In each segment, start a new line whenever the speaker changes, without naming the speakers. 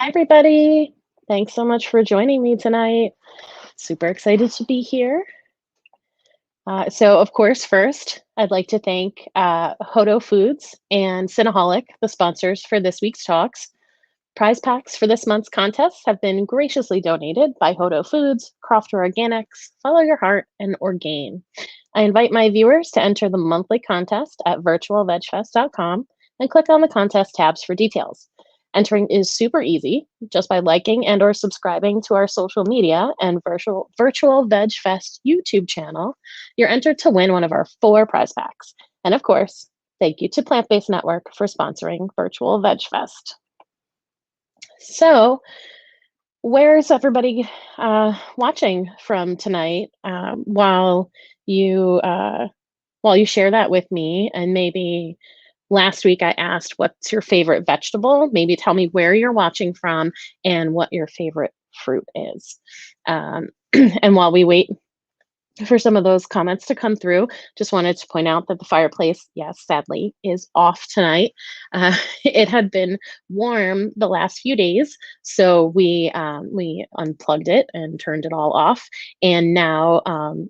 Hi, everybody. Thanks so much for joining me tonight. Super excited to be here. So, of course, first, I'd like to thank Hodo Foods and Cinnaholic, the sponsors for this week's talks. Prize packs for this month's contests have been graciously donated by Hodo Foods, Crofter Organics, Follow Your Heart, and Orgain. I invite my viewers to enter the monthly contest at virtualvegfest.com and click on the contest tabs for details. Entering is super easy just by liking and or subscribing to our social media and Virtual Veg Fest YouTube channel. You're entered to win one of our 4 prize packs. And of course, thank you to Plant Based Network for sponsoring Virtual Veg Fest. So, where's everybody watching from tonight? While you share that with me, and maybe last week I asked, what's your favorite vegetable? Maybe tell me where you're watching from and what your favorite fruit is. And while we wait for some of those comments to come through, just wanted to point out that the fireplace, yes, sadly, is off tonight. It had been warm the last few days, so we unplugged it and turned it all off. And now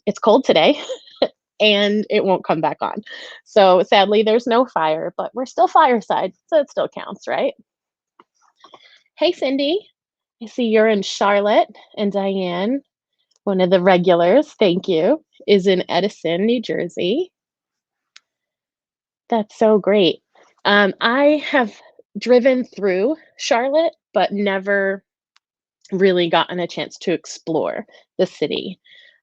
it's cold today, and it won't come back on. So sadly, there's no fire, but we're still fireside, so it still counts, right? Hey, Cindy. I see you're in Charlotte, and Diane, one of the regulars, thank you, is in Edison, New Jersey. That's so great. I have driven through Charlotte, but never really gotten a chance to explore the city.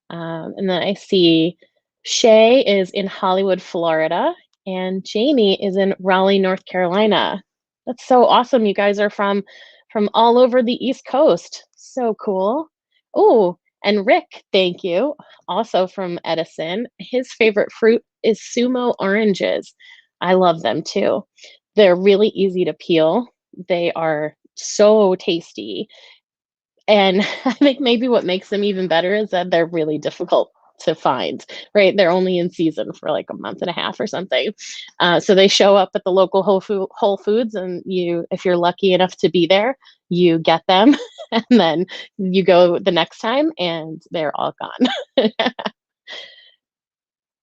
And then I see Shay is in Hollywood, Florida, and Jamie is in Raleigh, North Carolina. That's so awesome. You guys are from all over the East Coast. So cool. Oh, and Rick, thank you, also from Edison. His favorite fruit is sumo oranges. I love them too. They're really easy to peel. They are so tasty. And I think maybe what makes them even better is that they're really difficult to find, right? They're only in season for like a month and a half or something. So they show up at the local Whole Foods, and if you're lucky enough to be there, you get them, and then you go the next time, and they're all gone.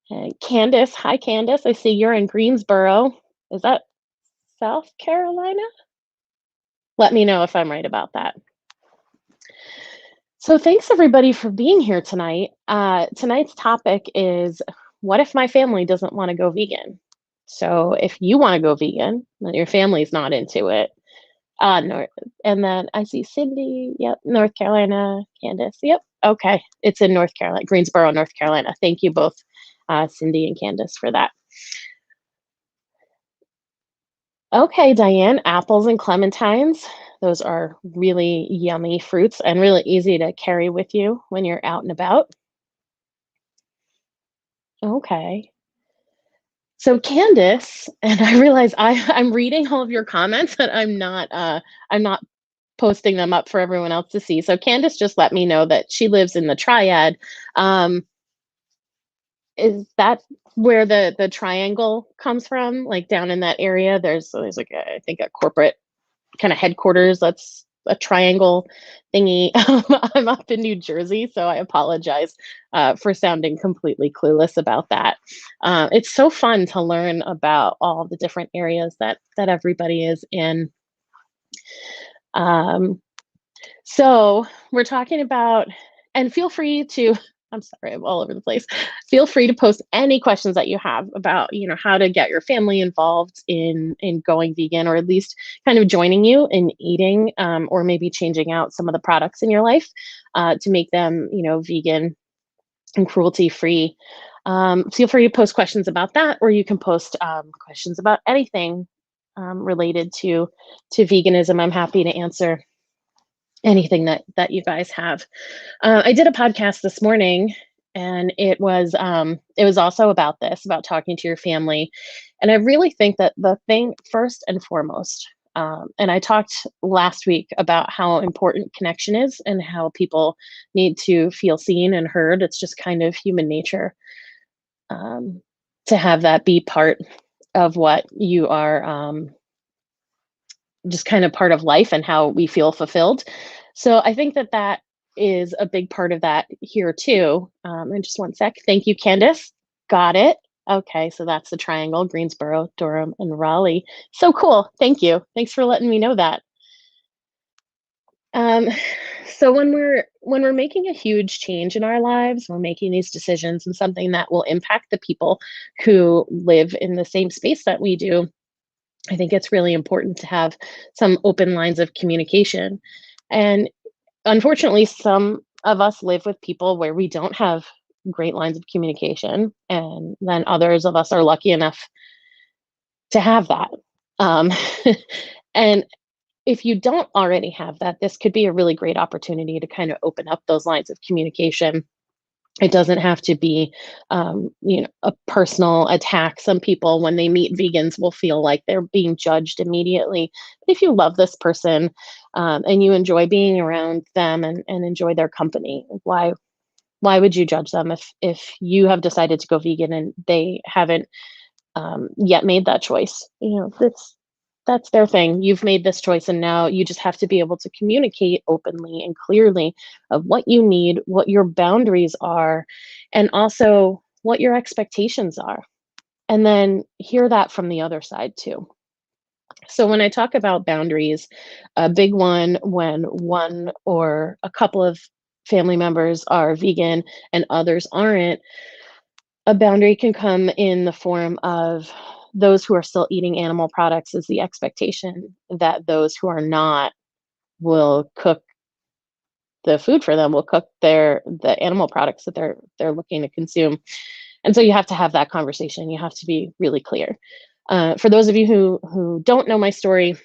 And Candace, hi Candace. I see you're in Greensboro. Is that South Carolina? Let me know if I'm right about that. So thanks everybody for being here tonight. Tonight's topic is, what if my family doesn't want to go vegan? So if you want to go vegan, and your family's not into it, no, and then I see Cindy, yep, North Carolina, Candace, yep, okay, it's in North Carolina, Greensboro, North Carolina. Thank you both, Cindy and Candace, for that. Okay, Diane, apples and clementines. Those are really yummy fruits and really easy to carry with you when you're out and about. Okay. So Candace, and I realize I'm reading all of your comments, but I'm not posting them up for everyone else to see. So Candace just let me know that she lives in the Triad. Is that where the triangle comes from? Like down in that area, there's like I think a corporate kind of headquarters that's a triangle thingy. I'm up in New Jersey, so I apologize for sounding completely clueless about that. It's so fun to learn about all the different areas that everybody is in. So we're talking about, and feel free to, I'm sorry, I'm all over the place. Feel free to post any questions that you have about, how to get your family involved in going vegan, or at least kind of joining you in eating, or maybe changing out some of the products in your life to make them, vegan and cruelty free. Feel free to post questions about that, or you can post questions about anything related to veganism. I'm happy to answer anything that you guys have. I did a podcast this morning, and it was also about this, about talking to your family. And I really think that the thing first and foremost, and I talked last week about how important connection is and how people need to feel seen and heard. It's just kind of human nature to have that be part of what you are just kind of part of life and how we feel fulfilled. So I think that that is a big part of that here too. And just one sec. Thank you, Candace. Got it. Okay, so that's the triangle: Greensboro, Durham, and Raleigh. So cool. Thank you. Thanks for letting me know that. Um, so when we're making a huge change in our lives, we're making these decisions and something that will impact the people who live in the same space that we do. I think it's really important to have some open lines of communication. And unfortunately, some of us live with people where we don't have great lines of communication, and then others of us are lucky enough to have that. Um, and if you don't already have that, this could be a really great opportunity to kind of open up those lines of communication. It doesn't have to be, a personal attack. Some people, when they meet vegans, will feel like they're being judged immediately. But if you love this person, and you enjoy being around them and enjoy their company, why would you judge them if you have decided to go vegan and they haven't yet made that choice? That's their thing. You've made this choice, and now you just have to be able to communicate openly and clearly of what you need, what your boundaries are, and also what your expectations are. And then hear that from the other side too. So when I talk about boundaries, a big one when one or a couple of family members are vegan and others aren't, a boundary can come in the form of those who are still eating animal products is the expectation that those who are not will cook the food for them, will cook the animal products that they're looking to consume. And so you have to have that conversation. You have to be really clear. For those of you who don't know my story,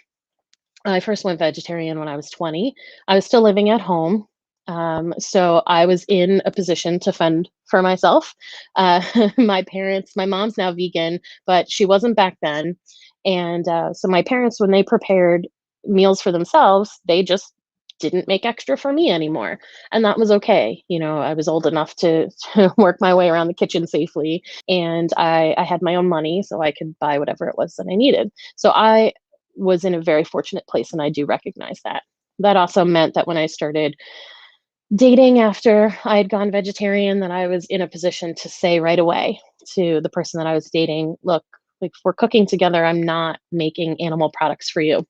I first went vegetarian when I was 20. I was still living at home. So I was in a position to fend for myself. Uh, my mom's now vegan, but she wasn't back then. And so my parents, when they prepared meals for themselves, they just didn't make extra for me anymore. And that was okay. I was old enough to work my way around the kitchen safely. And I had my own money, so I could buy whatever it was that I needed. So I was in a very fortunate place, and I do recognize that. That also meant that when I started dating after I had gone vegetarian, that I was in a position to say right away to the person that I was dating, look, like, if we're cooking together, I'm not making animal products for you.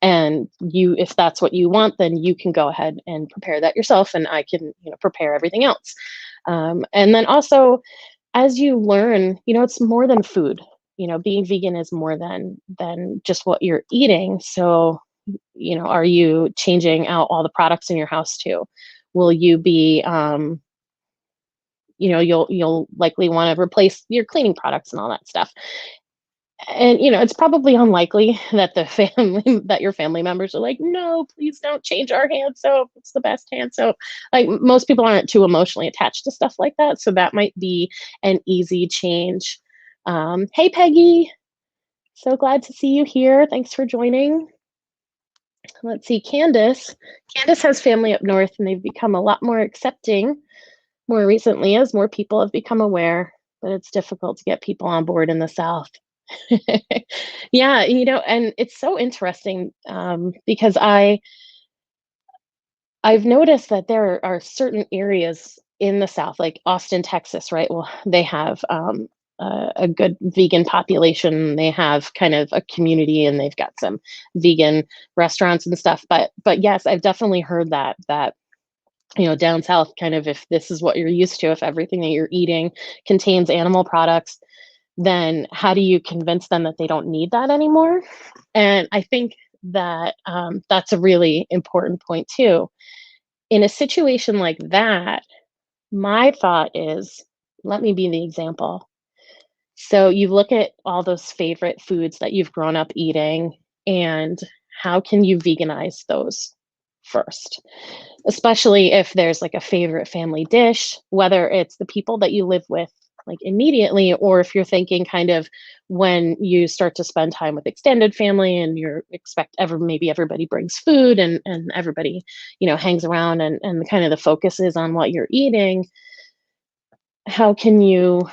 And if that's what you want, then you can go ahead and prepare that yourself, and I can, prepare everything else. And then also, as you learn, it's more than food. Being vegan is more than just what you're eating. So, are you changing out all the products in your house too? Will you be, you'll likely want to replace your cleaning products and all that stuff. And it's probably unlikely that the family that your family members are like, no, please don't change our hand soap, it's the best hand soap. Like, most people aren't too emotionally attached to stuff like that, so that might be an easy change. Hey, Peggy, so glad to see you here. Thanks for joining. Let's see, Candace has family up north, and they've become a lot more accepting more recently as more people have become aware, but it's difficult to get people on board in the south. Yeah, and it's so interesting, because I've noticed that there are certain areas in the South, like Austin, Texas, right? Well, they have a good vegan population. They have kind of a community, and they've got some vegan restaurants and stuff. But yes, I've definitely heard that down south, kind of, if this is what you're used to, if everything that you're eating contains animal products, then how do you convince them that they don't need that anymore? And I think that that's a really important point too. In a situation like that, my thought is, let me be the example. So you look at all those favorite foods that you've grown up eating, and how can you veganize those first? Especially if there's like a favorite family dish, whether it's the people that you live with like immediately, or if you're thinking kind of when you start to spend time with extended family and you're expect maybe everybody brings food, and everybody, hangs around, and kind of the focus is on what you're eating. How can you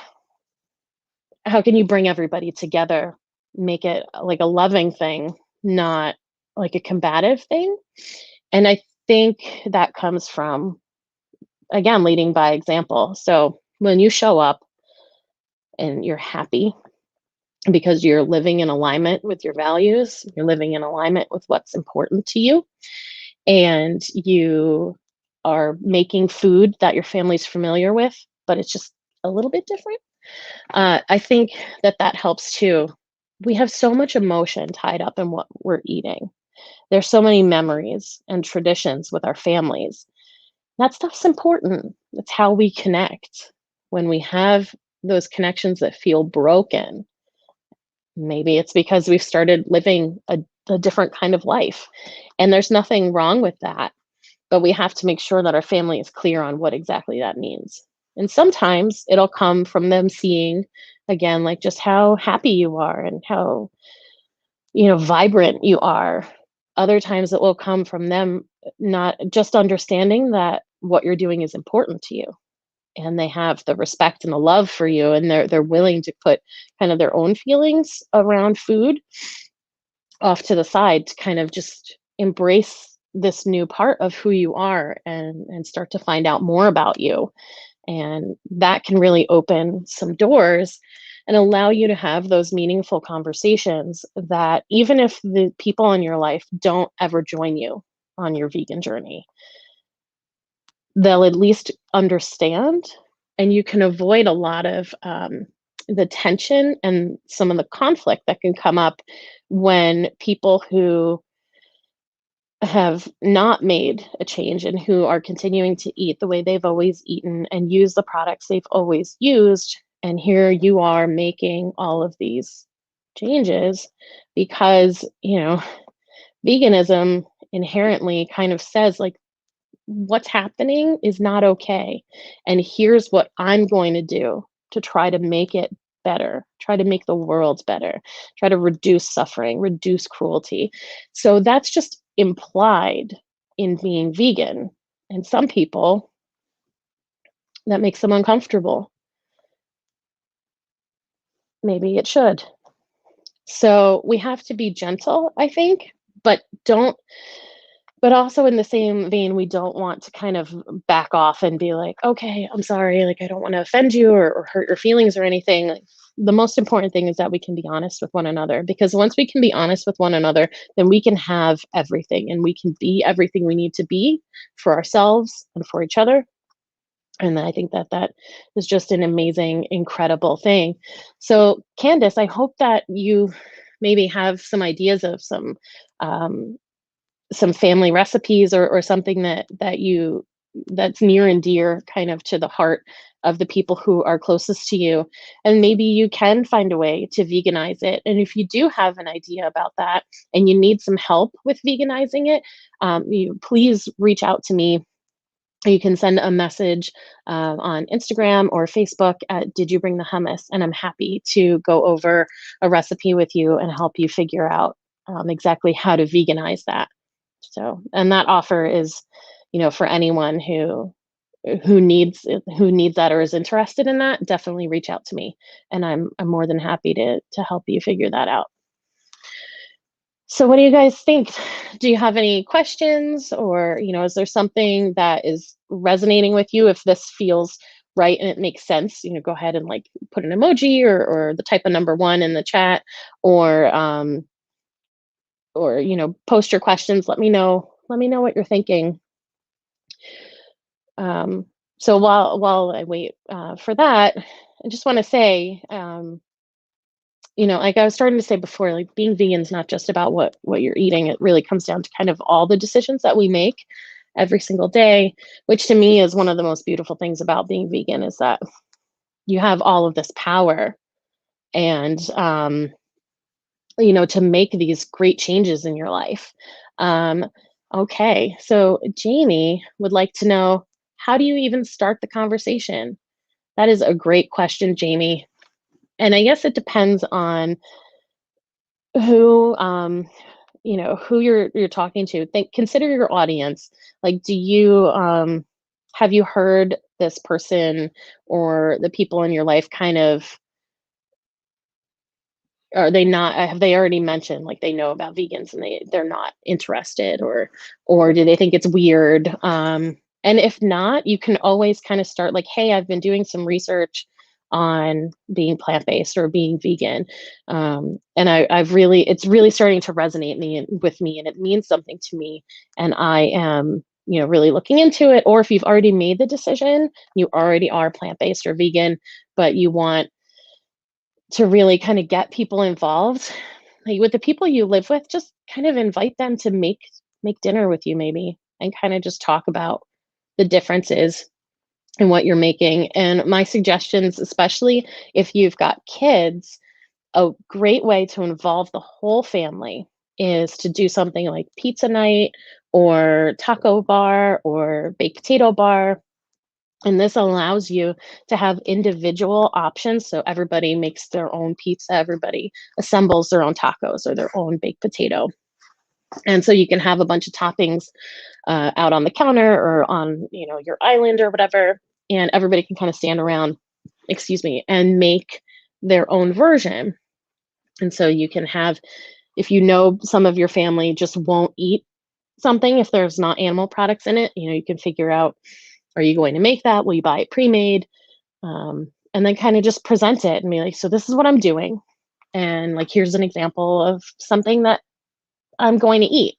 how can you bring everybody together, make it like a loving thing, not like a combative thing. And I think that comes from, again, leading by example. So when you show up and you're happy because you're living in alignment with your values, you're living in alignment with what's important to you, and you are making food that your family's familiar with, but it's just a little bit different. I think that that helps too. We have so much emotion tied up in what we're eating. There's so many memories and traditions with our families. That stuff's important. It's how we connect. When we have those connections that feel broken, maybe it's because we've started living a different kind of life. And there's nothing wrong with that. But we have to make sure that our family is clear on what exactly that means. And sometimes it'll come from them seeing, again, like just how happy you are and how, vibrant you are. Other times it will come from them not just understanding that what you're doing is important to you, and they have the respect and the love for you, and they're willing to put kind of their own feelings around food off to the side to kind of just embrace this new part of who you are, and start to find out more about you. And that can really open some doors and allow you to have those meaningful conversations that, even if the people in your life don't ever join you on your vegan journey, they'll at least understand, and you can avoid a lot of the tension and some of the conflict that can come up when people who have not made a change and who are continuing to eat the way they've always eaten and use the products they've always used. And here you are making all of these changes because, veganism inherently kind of says, like, what's happening is not okay. And here's what I'm going to do to try to make it better, try to make the world better, try to reduce suffering, reduce cruelty. So that's just implied in being vegan. And some people, that makes them uncomfortable. Maybe it should. So we have to be gentle, I think, but don't but also in the same vein, we don't want to kind of back off and be like, "Okay, I'm sorry, like, I don't wanna offend you or hurt your feelings or anything." Like, the most important thing is that we can be honest with one another, because once we can be honest with one another, then we can have everything, and we can be everything we need to be for ourselves and for each other, and I think that that is just an amazing, incredible thing. So, Candace, I hope that you maybe have some ideas of um, some family recipes, or something that's near and dear kind of to the heart of the people who are closest to you, and maybe you can find a way to veganize it. And if you do have an idea about that and you need some help with veganizing it, you please reach out to me. You can send a message on Instagram or Facebook at Did You Bring the Hummus? And I'm happy to go over a recipe with you and help you figure out exactly how to veganize that. So, and that offer is, for anyone who needs that or is interested in that, definitely reach out to me, and I'm more than happy to help you figure that out. So, what do you guys think? Do you have any questions, or is there something that is resonating with you? If this feels right and it makes sense, go ahead and like put an emoji, or the type of number one in the chat, or post your questions. Let me know what you're thinking. Um, so while I wait for that, I just want to say, like I was starting to say before, like, being vegan is not just about what you're eating. It really comes down to kind of all the decisions that we make every single day, which to me is one of the most beautiful things about being vegan, is that you have all of this power, and to make these great changes in your life. Um, okay, so Jamie would like to know, how do you even start the conversation? That is a great question, Jamie. And I guess it depends on who who you're talking to. Consider your audience. Like, do you have you heard this person or the people in your life kind of are they not have they already mentioned, like, they know about vegans and they're not interested, or do they think it's weird? And if not, you can always kinda start like, "Hey, I've been doing some research on being plant-based or being vegan, and I've really it's really starting to resonate with me, and it means something to me, and I am, really looking into it." Or if you've already made the decision, you already are plant-based or vegan, but you want to really kind of get people involved, like, with the people you live with, just kind of invite them to make dinner with you maybe, and kinda just talk about the differences in what you're making. And my suggestions, especially if you've got kids, a great way to involve the whole family is to do something like pizza night or taco bar or baked potato bar. And this allows you to have individual options. So everybody makes their own pizza, everybody assembles their own tacos or their own baked potato. And so you can have a bunch of toppings out on the counter or on, your island or whatever. And everybody can kind of stand around, excuse me, and make their own version. And so you can have, if some of your family just won't eat something if there's not animal products in it, you can figure out, are you going to make that? Will you buy it pre-made? And then kind of just present it and be like, so this is what I'm doing. And like, here's an example of something that I'm going to eat.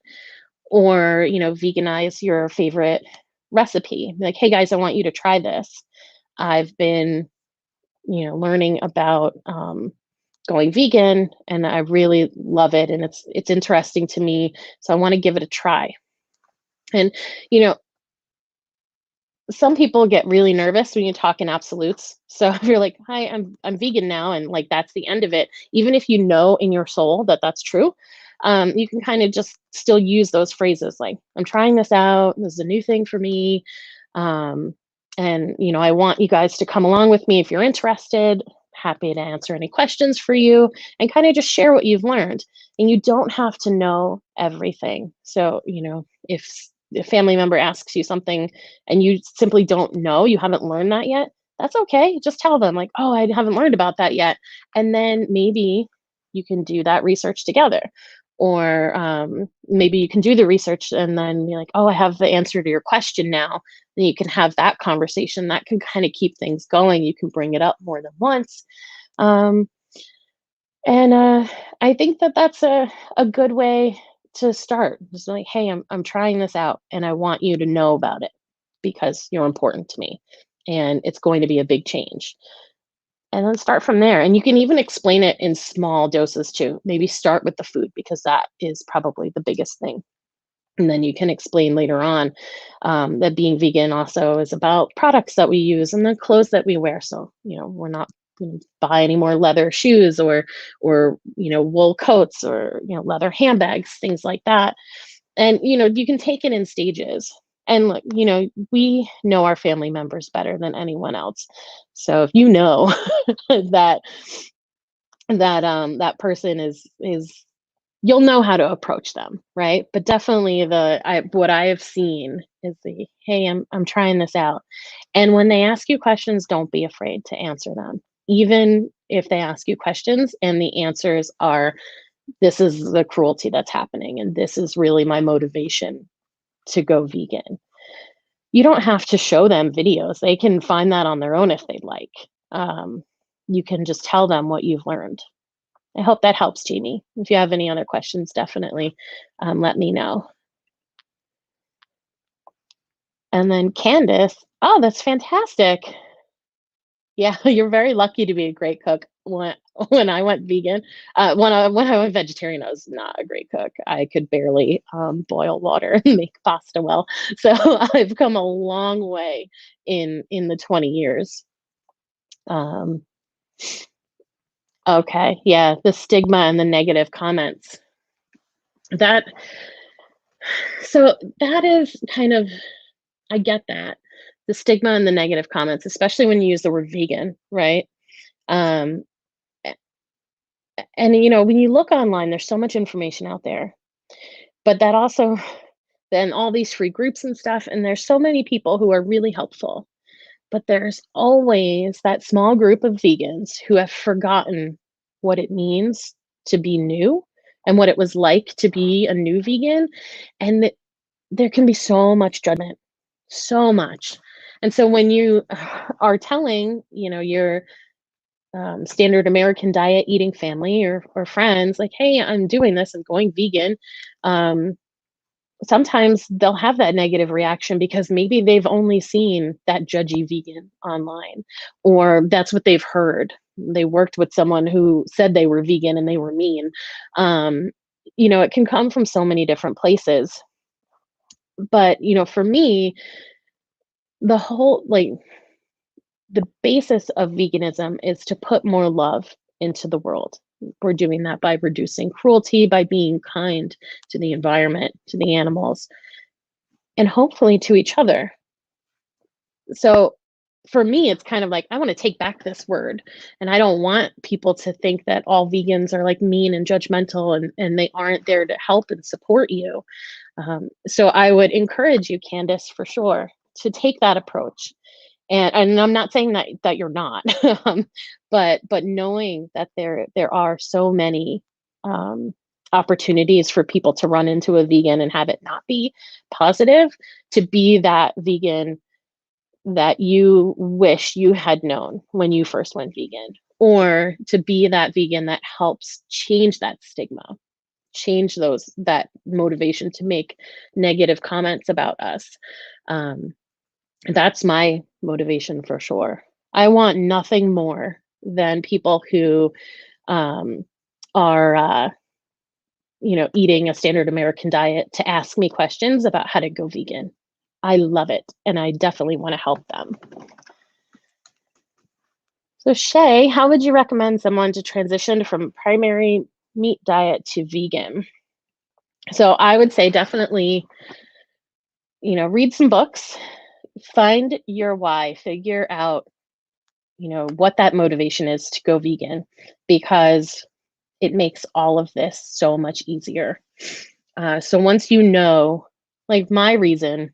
Or, veganize your favorite recipe. Be like, hey guys, I want you to try this. I've been, learning about going vegan and I really love it and it's interesting to me. So I want to give it a try. And, you know, some people get really nervous when you talk in absolutes. So if you're like, "Hi, I'm vegan now," and like that's the end of it, even if you know in your soul that that's true, you can kind of just still use those phrases like, "I'm trying this out. This is a new thing for me, um, and I want you guys to come along with me if you're interested. Happy to answer any questions for you, and kind of just share what you've learned. And you don't have to know everything. So if a family member asks you something and you simply don't know, you haven't learned that yet, that's okay. Just tell them, like, oh, I haven't learned about that yet. And then maybe you can do that research together. Or maybe you can do the research and then be like, oh, I have the answer to your question now. Then you can have that conversation. That can kind of keep things going. You can bring it up more than once. Um, and I think that that's a good way to start. Just like, hey, I'm trying this out and I want you to know about it because you're important to me and it's going to be a big change. And then start from there. And you can even explain it in small doses too. Maybe start with the food because that is probably the biggest thing. And then you can explain later on that being vegan also is about products that we use and the clothes that we wear. So, we're not going to buy any more leather shoes or wool coats or, leather handbags, things like that. And, you can take it in stages. And look, we know our family members better than anyone else. So if you know that that person is you'll know how to approach them, right? But definitely what I have seen is the, hey, I'm trying this out. And when they ask you questions, don't be afraid to answer them. Even if they ask you questions and the answers are, this is the cruelty that's happening and this is really my motivation to go vegan. You don't have to show them videos. They can find that on their own if they'd like. Um, you can just tell them what you've learned. I hope that helps, Jamie. If you have any other questions, definitely let me know. And then Candace, oh, that's fantastic. Yeah, you're very lucky to be a great cook. When I went vegan, when I went vegetarian, I was not a great cook. I could barely boil water and make pasta well. So I've come a long way in the 20 years. Um, okay, yeah, the stigma and the negative comments. That so that is kind of I get that. The stigma and the negative comments, especially when you use the word vegan, right? Um, and when you look online, there's so much information out there. But that also then all these free groups and stuff, and there's so many people who are really helpful. But there's always that small group of vegans who have forgotten what it means to be new and what it was like to be a new vegan, and there can be so much judgment, so much. And so when you are telling, your standard American diet eating family or friends, like, hey, I'm doing this, I'm going vegan, um, sometimes they'll have that negative reaction because maybe they've only seen that judgy vegan online, or that's what they've heard. They worked with someone who said they were vegan and they were mean. Um, it can come from so many different places. But, for me, the whole the basis of veganism is to put more love into the world. We're doing that by reducing cruelty, by being kind to the environment, to the animals, and hopefully to each other. So for me, it's kind of like I want to take back this word, and I don't want people to think that all vegans are like mean and judgmental, and they aren't there to help and support you. So I would encourage you, Candace, for sure, to take that approach. And I'm not saying that you're not, but knowing that there are so many um, opportunities for people to run into a vegan and have it not be positive, to be that vegan that you wish you had known when you first went vegan, or to be that vegan that helps change that stigma, change that motivation to make negative comments about us. Um, that's my motivation for sure. I want nothing more than people who um, are, eating a standard American diet to ask me questions about how to go vegan. I love it, and I definitely want to help them. So, Shay, how would you recommend someone to transition from primary meat diet to vegan? So, I would say definitely, read some books, find your why, figure out, what that motivation is to go vegan, because it makes all of this so much easier. So, once like my reason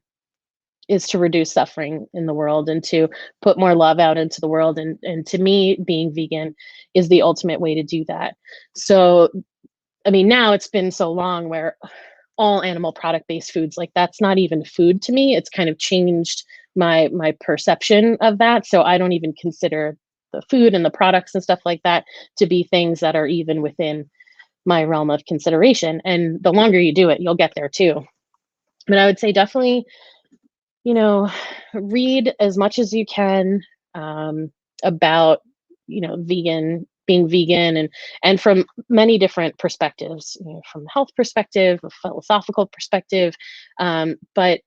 is to reduce suffering in the world and to put more love out into the world. And to me, being vegan is the ultimate way to do that. So, I mean, now it's been so long where all animal product based foods, like that's not even food to me. It's kind of changed my perception of that. So I don't even consider the food and the products and stuff like that to be things that are even within my realm of consideration. And the longer you do it, you'll get there too. But I would say definitely, you know, read as much as you can about, being vegan, and from many different perspectives, from a health perspective, a philosophical perspective. But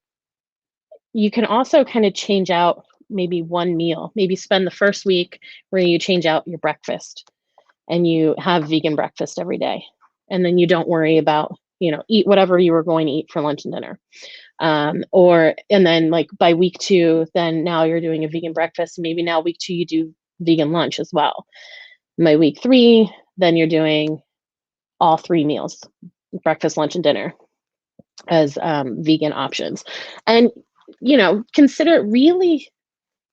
you can also kind of change out maybe one meal, maybe spend the first week where you change out your breakfast and you have vegan breakfast every day. And then you don't worry about, eat whatever you were going to eat for lunch and dinner. And then like by week 2, then now you're doing a vegan breakfast. Maybe now week 2, you do vegan lunch as well. By week 3, then you're doing all 3 meals, breakfast, lunch, and dinner, as vegan options. And, consider, really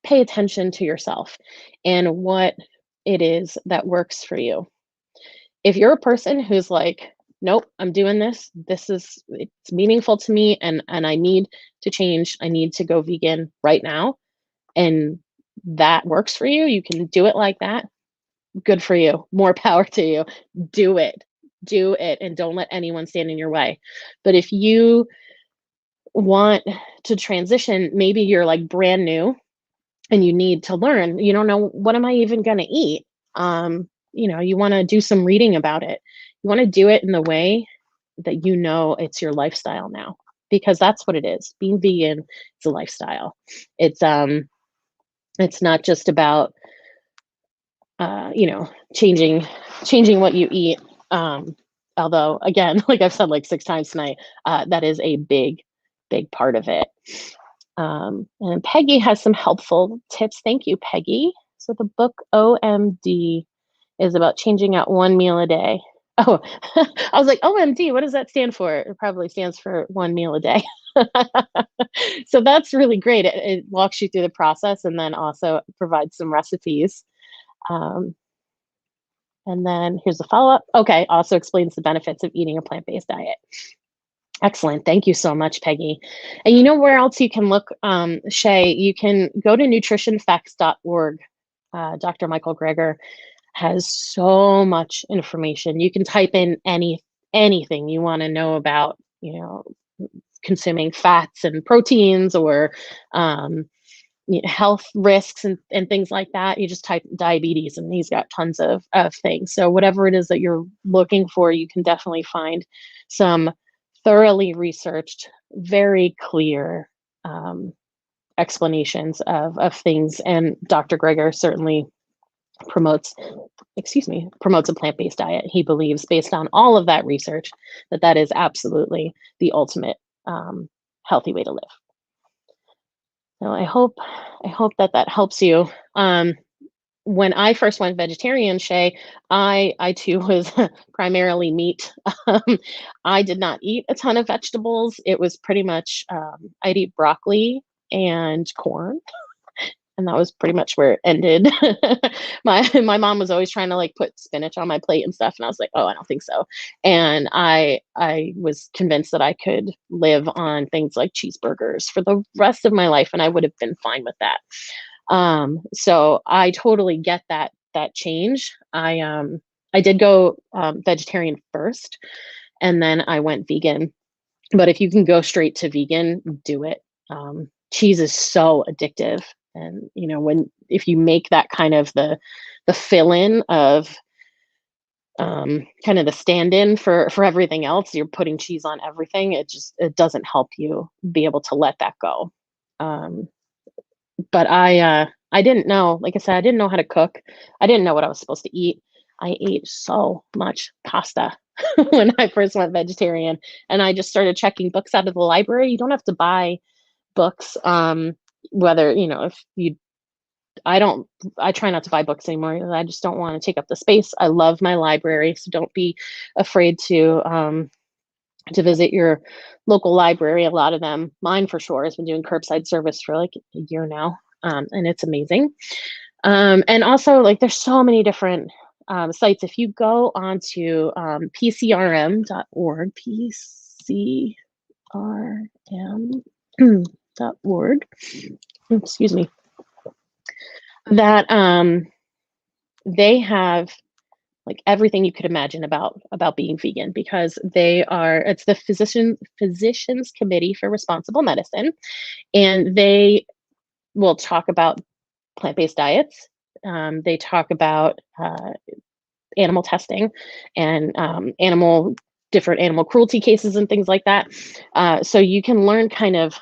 pay attention to yourself and what it is that works for you. If you're a person who's like, nope, I'm doing this, it's meaningful to me, and I need to change, I need to go vegan right now, and that works for you, you can do it like that, good for you. More power to you. Do it. Do it, and don't let anyone stand in your way. But if you want to transition, maybe you're like brand new and you need to learn, you don't know, what am I even going to eat? You want to do some reading about it. You want to do it in the way that it's your lifestyle now, because that's what it is. Being vegan is a lifestyle. It's not just about changing what you eat. Although, again, like I've said like 6 times tonight, that is a big, big part of it. And Peggy has some helpful tips. Thank you, Peggy. So the book OMD is about changing out one meal a day. Oh, I was like, OMD, what does that stand for? It probably stands for one meal a day. So that's really great. It walks you through the process and then also provides some recipes. Um, And then here's the follow-up. Okay, also explains the benefits of eating a plant-based diet. Excellent. Thank you so much, Peggy. And you know where else you can look, Shay? You can go to nutritionfacts.org. Dr. Michael Greger has so much information. You can type in anything you want to know about, consuming fats and proteins, or health risks and things like that. You just type diabetes and he's got tons of things. So whatever it is that you're looking for, you can definitely find some thoroughly researched, very clear explanations of things. And Dr. Greger certainly promotes a plant-based diet. He believes, based on all of that research, that is absolutely the ultimate healthy way to live. So I hope that helps you. When I first went vegetarian, Shay, I too was primarily meat. I did not eat a ton of vegetables. It was pretty much I'd eat broccoli and corn, and that was pretty much where it ended. My mom was always trying to like put spinach on my plate and stuff, and I was like, oh, I don't think so. And I was convinced that I could live on things like cheeseburgers for the rest of my life, and I would have been fine with that. So I totally get that change. I did go vegetarian first, and then I went vegan. But if you can go straight to vegan, do it. Cheese is so addictive, and if you make that kind of the fill-in of kind of the stand-in for everything else, you're putting cheese on everything. It doesn't help you be able to let that go. But I didn't know, like I said, I didn't know how to cook. I didn't know what I was supposed to eat. I ate so much pasta when I first went vegetarian, and I just started checking books out of the library. You don't have to buy books, whether, if you, I try not to buy books anymore. I just don't want to take up the space. I love my library, so don't be afraid to visit your local library. A lot of them, mine for sure, has been doing curbside service for like a year now, and it's amazing. And also, like, there's so many different sites. If you go onto pcrm.org, pcrm.org, excuse me, that they have like everything you could imagine about being vegan, because it's the Physicians Committee for Responsible Medicine, and they will talk about plant-based diets. They talk about animal testing and different animal cruelty cases and things like that. So you can learn kind of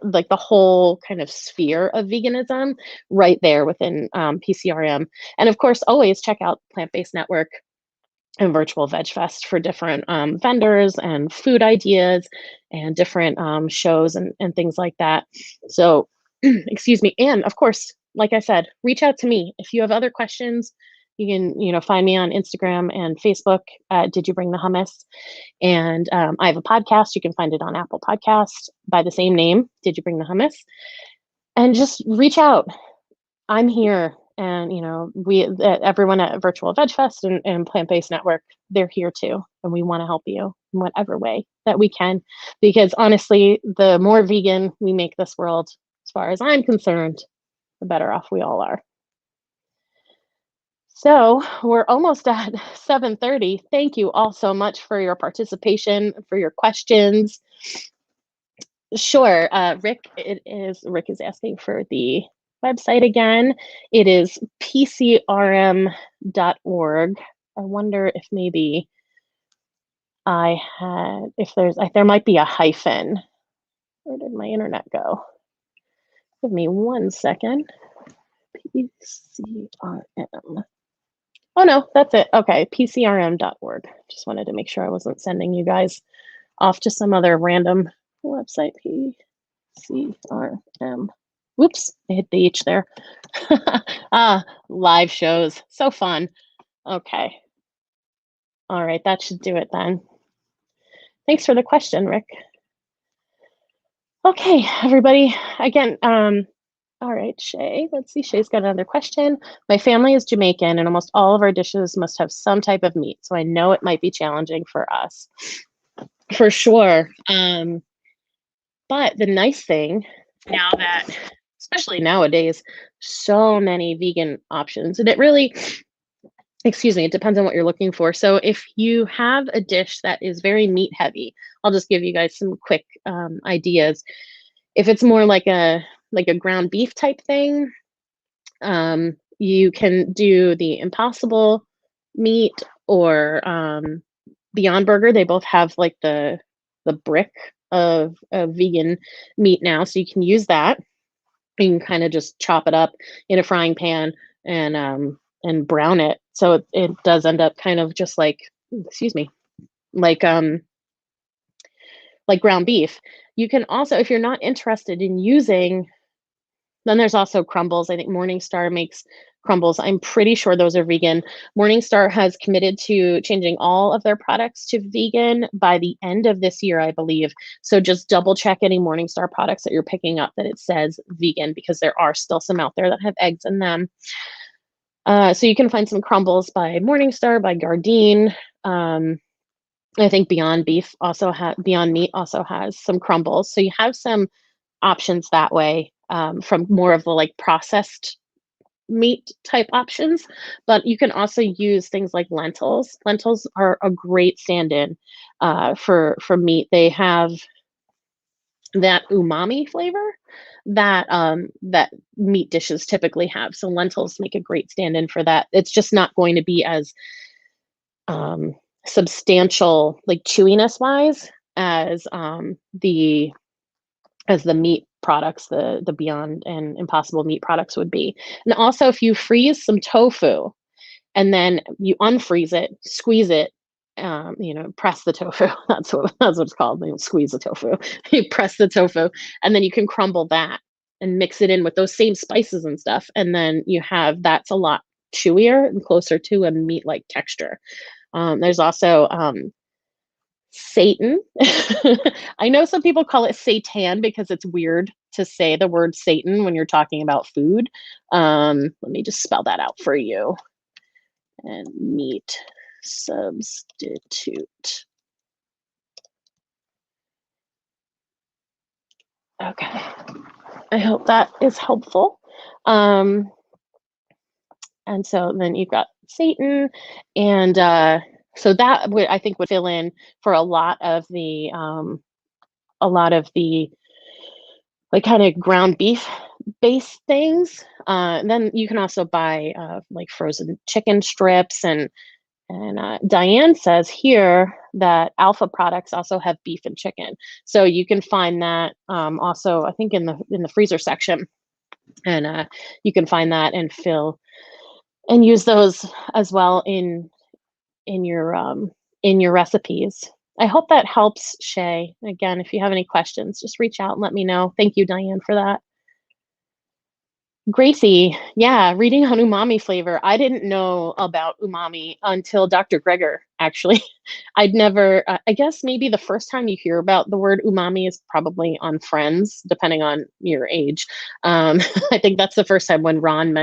like the whole kind of sphere of veganism right there within PCRM. And of course, always check out Plant-Based Network and Virtual Veg Fest for different vendors and food ideas and different shows and things like that. So, excuse me. And of course, like I said, reach out to me if you have other questions. You can, find me on Instagram and Facebook at Did You Bring the Hummus? And I have a podcast. You can find it on Apple Podcasts by the same name, Did You Bring the Hummus? And just reach out. I'm here. And, everyone at Virtual Veg Fest and Plant-Based Network, they're here too. And we want to help you in whatever way that we can. Because honestly, the more vegan we make this world, as far as I'm concerned, the better off we all are. So we're almost at 7:30. Thank you all so much for your participation, for your questions. Sure, Rick is asking for the website again. It is pcrm.org. I wonder if maybe there might be a hyphen. Where did my internet go? Give me 1 second. PCRM. Oh no, that's it. Okay, pcrm.org. Just wanted to make sure I wasn't sending you guys off to some other random website. PCRM. Whoops, I hit the H there. Live shows, so fun. Okay. All right, that should do it then. Thanks for the question, Rick. Okay, everybody. Again, All right, Shay. Let's see. Shay's got another question. My family is Jamaican, and almost all of our dishes must have some type of meat. So I know it might be challenging for us. For sure. But the nice thing now that, especially nowadays, so many vegan options, and it really, excuse me, it depends on what you're looking for. So if you have a dish that is very meat heavy, I'll just give you guys some quick ideas. If it's more like a ground beef type thing, you can do the Impossible meat or Beyond Burger. They both have like the brick of vegan meat now, so you can use that. You can kind of just chop it up in a frying pan and brown it, so it does end up kind of just like, excuse me, like like ground beef. You can also, if you're not interested in using, then there's also crumbles. I think Morningstar makes crumbles. I'm pretty sure those are vegan. Morningstar has committed to changing all of their products to vegan by the end of this year, I believe. So just double check any Morningstar products that you're picking up that it says vegan, because there are still some out there that have eggs in them. So you can find some crumbles by Morningstar, by Gardein. I think Beyond Meat also has some crumbles. So you have some options that way, from more of the like processed meat type options. But you can also use things like lentils. Lentils are a great stand-in for meat. They have that umami flavor that meat dishes typically have. So lentils make a great stand-in for that. It's just not going to be as um, substantial, like chewiness wise, the as the meat products, the Beyond and Impossible meat products would be. And also, if you freeze some tofu and then you unfreeze it, squeeze it, press the tofu. That's what it's called. You squeeze the tofu. You press the tofu, and then you can crumble that and mix it in with those same spices and stuff. And then that's a lot chewier and closer to a meat-like texture. There's also Satan. I know some people call it seitan because it's weird to say the word Satan when you're talking about food. Let me just spell that out for you. And meat substitute. Okay. I hope that is helpful. And so then you've got Satan, and so that would, I think, would fill in for a lot of the like kind of ground beef based things. And then you can also buy like frozen chicken strips, and Diane says here that Alpha products also have beef and chicken, so you can find that also, I think, in the freezer section, and you can find that and fill and use those as well in your recipes. I hope that helps, Shay. Again, if you have any questions, just reach out and let me know. Thank you, Diane, for that. Gracie, yeah, reading on umami flavor. I didn't know about umami until Dr. Greger, actually. I'd never, I guess maybe the first time you hear about the word umami is probably on Friends, depending on your age. I think that's the first time when Ron?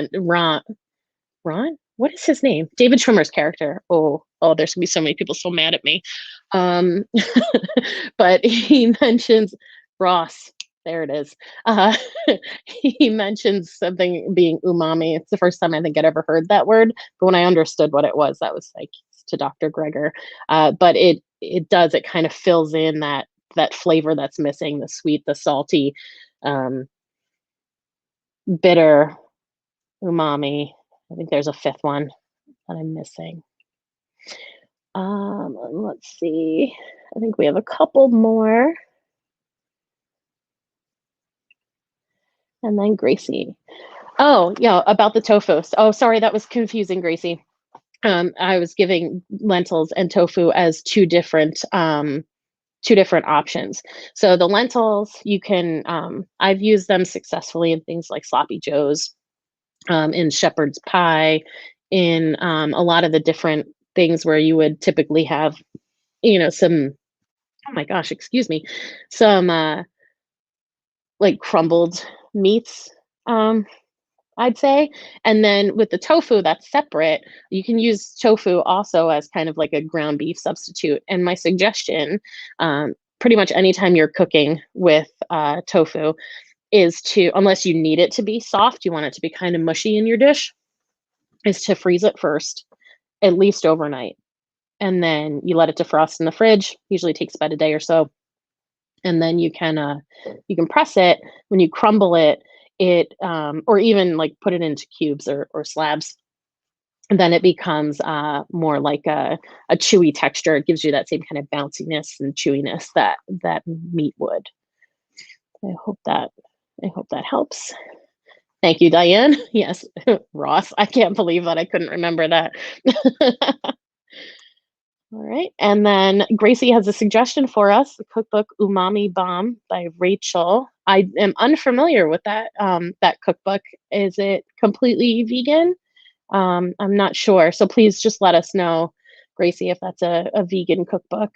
What is his name? David Schwimmer's character. Oh, there's gonna be so many people so mad at me. Um, but he mentions Ross. There it is. He mentions something being umami. It's the first time I think I'd ever heard that word. But when I understood what it was, that was like to Dr. Greger. But it kind of fills in that flavor that's missing, the sweet, the salty, bitter, umami. I think there's a fifth one that I'm missing. Let's see. I think we have a couple more. And then Gracie. Oh, yeah, about the tofu. Oh, sorry, that was confusing, Gracie. I was giving lentils and tofu as two different options. So the lentils, you can, I've used them successfully in things like sloppy joes, in shepherd's pie, in a lot of the different things where you would typically have, some, oh my gosh, excuse me, some like crumbled meats um, I'd say. And then with the tofu that's separate, you can use tofu also as kind of like a ground beef substitute. And my suggestion, pretty much anytime you're cooking with tofu, is to, unless you need it to be soft, you want it to be kind of mushy in your dish, is to freeze it first, at least overnight. And then you let it defrost in the fridge. Usually takes about a day or so, and then you can press it. When you crumble it, or even like put it into cubes or slabs, and then it becomes more like a chewy texture. It gives you that same kind of bounciness and chewiness that meat would. I hope that I hope that helps. Thank you, Diane. Yes, Ross. I can't believe that I couldn't remember that. All right. And then Gracie has a suggestion for us, the cookbook Umami Bomb by Rachel. I am unfamiliar with that cookbook. Is it completely vegan? I'm not sure. So please just let us know, Gracie, if that's a vegan cookbook.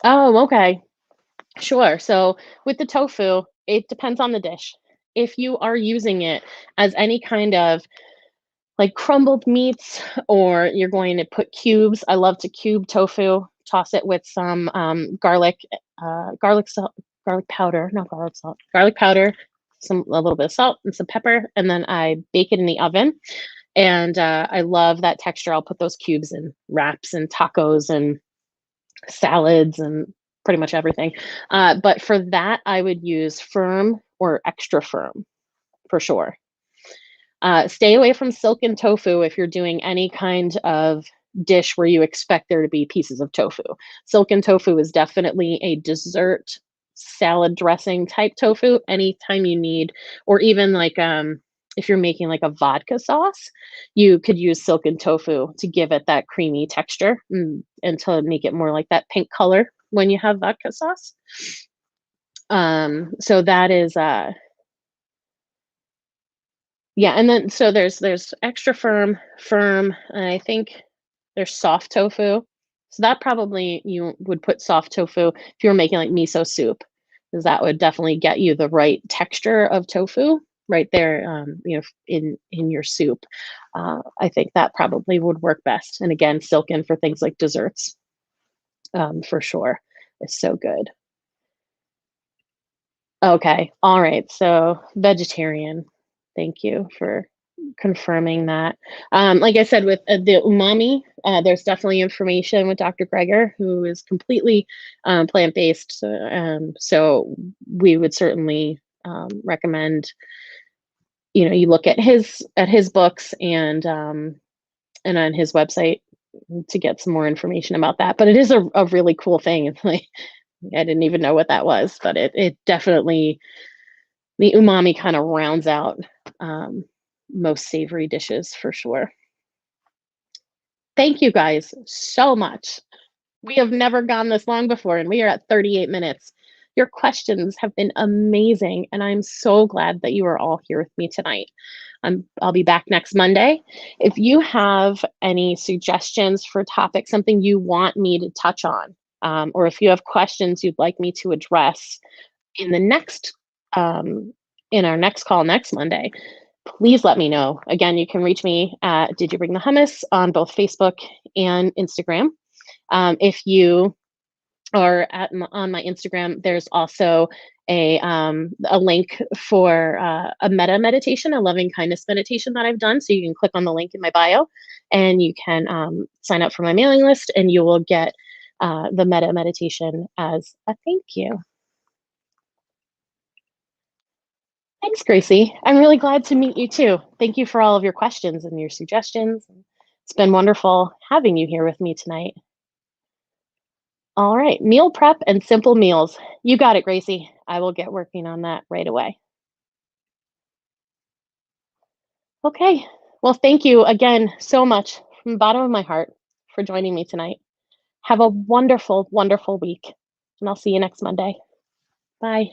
Oh, okay. Sure. So with the tofu, it depends on the dish. If you are using it as any kind of like crumbled meats, or you're going to put cubes. I love to cube tofu, toss it with some garlic salt, garlic powder, not garlic salt, garlic powder, a little bit of salt and some pepper, and then I bake it in the oven. And I love that texture. I'll put those cubes in wraps and tacos and salads and pretty much everything. But for that, I would use firm or extra firm for sure. Stay away from silken tofu if you're doing any kind of dish where you expect there to be pieces of tofu. Silken tofu is definitely a dessert salad dressing type tofu anytime you need, or even like if you're making like a vodka sauce, you could use silken tofu to give it that creamy texture, and to make it more like that pink color when you have vodka sauce. So that is yeah, and then so there's extra firm, and I think there's soft tofu. So that probably you would put soft tofu if you were making like miso soup, because that would definitely get you the right texture of tofu right there, in your soup. I think that probably would work best. And again, silken for things like desserts, for sure. It's so good. Okay. All right. So vegetarian. Thank you for confirming that. Like I said, with the umami, there's definitely information with Dr. Greger, who is completely plant-based. So we would certainly recommend, you look at his books and on his website to get some more information about that. But it is a really cool thing. It's like I didn't even know what that was, but it definitely, the umami kind of rounds out most savory dishes for sure. Thank you guys so much. We have never gone this long before, and we are at 38 minutes. Your questions have been amazing, and I'm so glad that you are all here with me tonight. I'll be back next Monday. If you have any suggestions for topics, something you want me to touch on, or if you have questions you'd like me to address in the next in our next call next Monday, please let me know. Again, you can reach me at Did You Bring the Hummus on both Facebook and Instagram. If you are on my Instagram, there's also a link for a meta meditation, a loving kindness meditation that I've done. So you can click on the link in my bio, and you can sign up for my mailing list, and you will get the meta meditation as a thank you. Thanks, Gracie. I'm really glad to meet you too. Thank you for all of your questions and your suggestions. It's been wonderful having you here with me tonight. All right, meal prep and simple meals. You got it, Gracie. I will get working on that right away. Okay. Well, thank you again so much from the bottom of my heart for joining me tonight. Have a wonderful, wonderful week, and I'll see you next Monday. Bye.